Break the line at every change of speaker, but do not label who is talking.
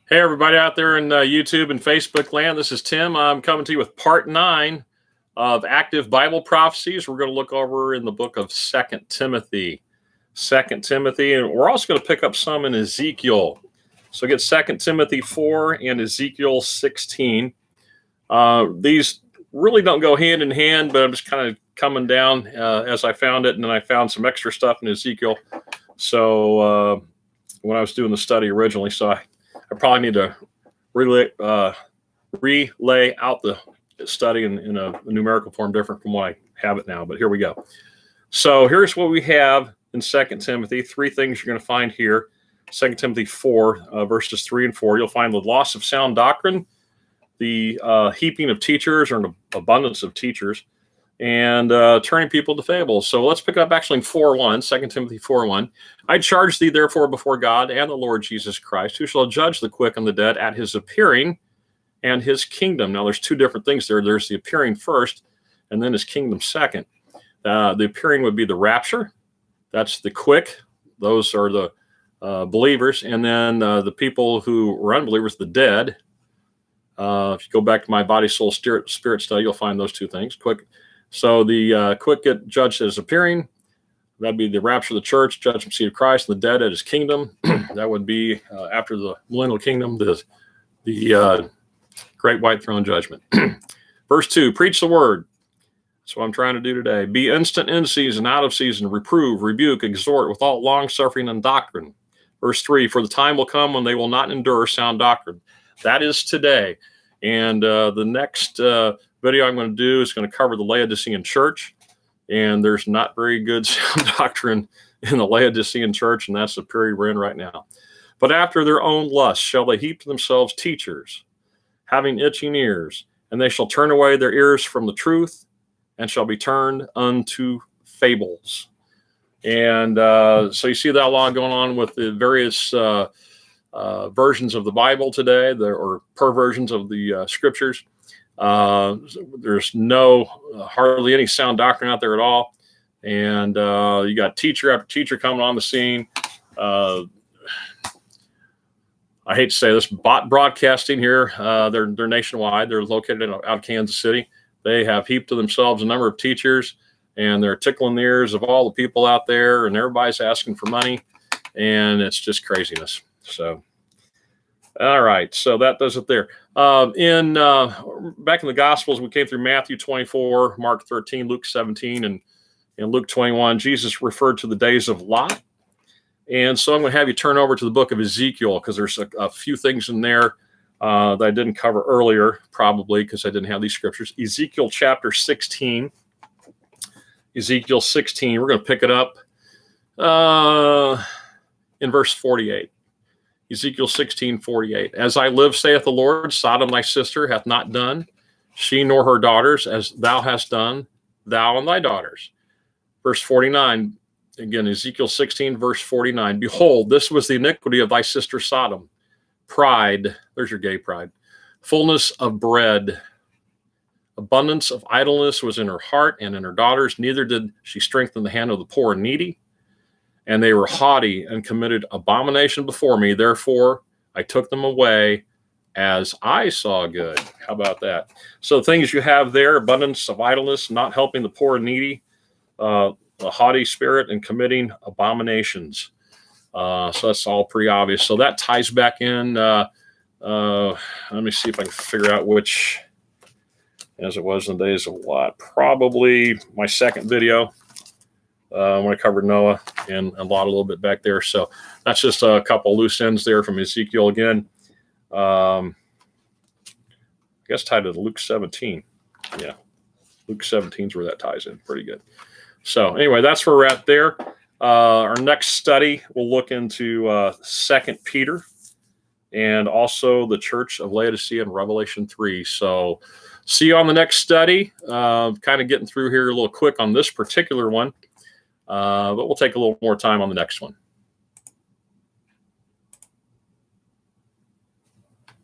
Hey, everybody out there in YouTube and Facebook land. This is Tim. I'm coming to you with part 9 of Active Bible Prophecies. We're going to look over in the book of Second Timothy. Second Timothy, and we're also going to pick up some in Ezekiel. So get Second Timothy 4 and Ezekiel 16. These really don't go hand in hand, but I'm just kind of coming down as I found it, and then I found some extra stuff in Ezekiel. So when I was doing the study originally, so I probably need to relay out the study in a numerical form different from what I have it now, but here we go. So here's what we have in 2 Timothy. 3 things you're going to find here. 2 Timothy 4, verses 3 and 4. You'll find the loss of sound doctrine, the heaping of teachers or an abundance of teachers, and turning people to fables. So let's pick up actually in 4:1, 2 Timothy 4:1. I charge thee therefore before God and the Lord Jesus Christ, who shall judge the quick and the dead at his appearing and his kingdom. Now there's 2 different things there. There's the appearing first, and then his kingdom second. The appearing would be the rapture. That's the quick. Those are the believers. And then the people who were unbelievers, the dead. If you go back to my body, soul, spirit study, you'll find those 2 things. Quick. So the quick get judged as appearing. That'd be the rapture of the church, judgment seat of Christ, and the dead at his kingdom. That would be after the millennial kingdom, the great white throne judgment. Verse 2, preach the word. That's what I'm trying to do today. Be instant in season, out of season, reprove, rebuke, exhort with all long suffering and doctrine. Verse 3, for the time will come when they will not endure sound doctrine. That is today. And the next video I'm going to do is going to cover the Laodicean church. And there's not very good sound doctrine in the Laodicean church, and that's the period we're in right now. But after their own lust shall they heap to themselves teachers, having itching ears, and they shall turn away their ears from the truth, and shall be turned unto fables. And so you see that a lot going on with the various versions of the Bible today, or perversions of the scriptures. There's hardly any sound doctrine out there at all. And you got teacher after teacher coming on the scene. I hate to say this, bot broadcasting here. They're nationwide. They're located out of Kansas City. They have heaped to themselves a number of teachers, and they're tickling the ears of all the people out there, and everybody's asking for money, and it's just craziness. So, all right, so that does it there. Back in the Gospels, we came through Matthew 24, Mark 13, Luke 17, and in Luke 21, Jesus referred to the days of Lot. And so I'm going to have you turn over to the book of Ezekiel, because there's a few things in there that I didn't cover earlier, probably because I didn't have these scriptures. Ezekiel chapter 16. Ezekiel 16, we're going to pick it up in verse 48. Ezekiel 16:48. As I live, saith the Lord, Sodom thy sister hath not done, she nor her daughters, as thou hast done, thou and thy daughters. Verse 49, again, Ezekiel 16, verse 49. Behold, this was the iniquity of thy sister Sodom. Pride, there's your gay pride. Fullness of bread. Abundance of idleness was in her heart and in her daughters. Neither did she strengthen the hand of the poor and needy. And they were haughty and committed abomination before me. Therefore, I took them away as I saw good. How about that? So things you have there, abundance of idleness, not helping the poor and needy, a haughty spirit, and committing abominations. So that's all pretty obvious. So that ties back in. Let me see if I can figure out which, as it was in the days of Lot. Probably my second video. When I covered Noah and Lot a little bit back there. So that's just a couple loose ends there from Ezekiel again. I guess tied to Luke 17. Yeah, Luke 17 is where that ties in. Pretty good. So anyway, that's where we're at there. Our next study, we'll look into 2 Peter and also the Church of Laodicea in Revelation 3. So see you on the next study. Kind of getting through here a little quick on this particular one. But we'll take a little more time on the next one.